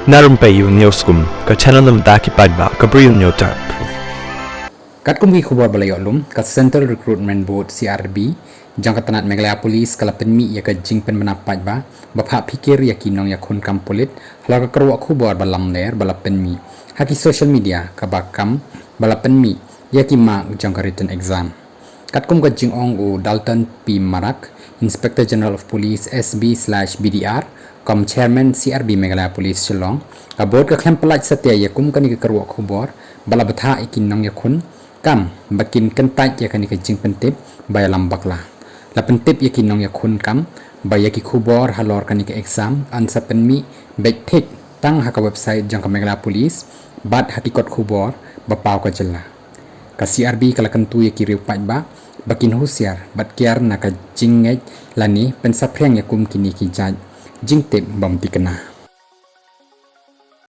Na Rympei U ka channel nabynta ki paidbah ka Bri U Hynñiewtrep. Kat kumgi Khubor balayolum kat Central Recruitment Board CRB jang katanat Meghalaya Police kalapen mi ya ka jingpen menapaj ba bapha pikir ïaki nong ya thungkam pulit halor ka kerwak Khubor ba lamler balapen mi haki social media ka bakam balapen mi ïaki ma jang ka written exam kat kum ka jingong u Dalton P Marak Inspector General of Police SB/BDR kom chairman CRB Meghalaya Police Shillong ka board ka klem pelaj satya ya kum kani ka kerwak Khubor bala batha ikin nong ya khun kam bakin kentaj ya kani ka jing pentip baya lambaklah la pentip ya kinong ya khun kam baya ki Khubor halor kani ka eksam ansa penmi baik thik tang haka website jang ka Meghalaya Police bat hakikot Khubor bapau ka jella ka CRB kala kentu ya ki riu paidbah bakin husiar bat kiar na ka jingej lani pensapreng ya kum kini ki jaj jing tip bam tikena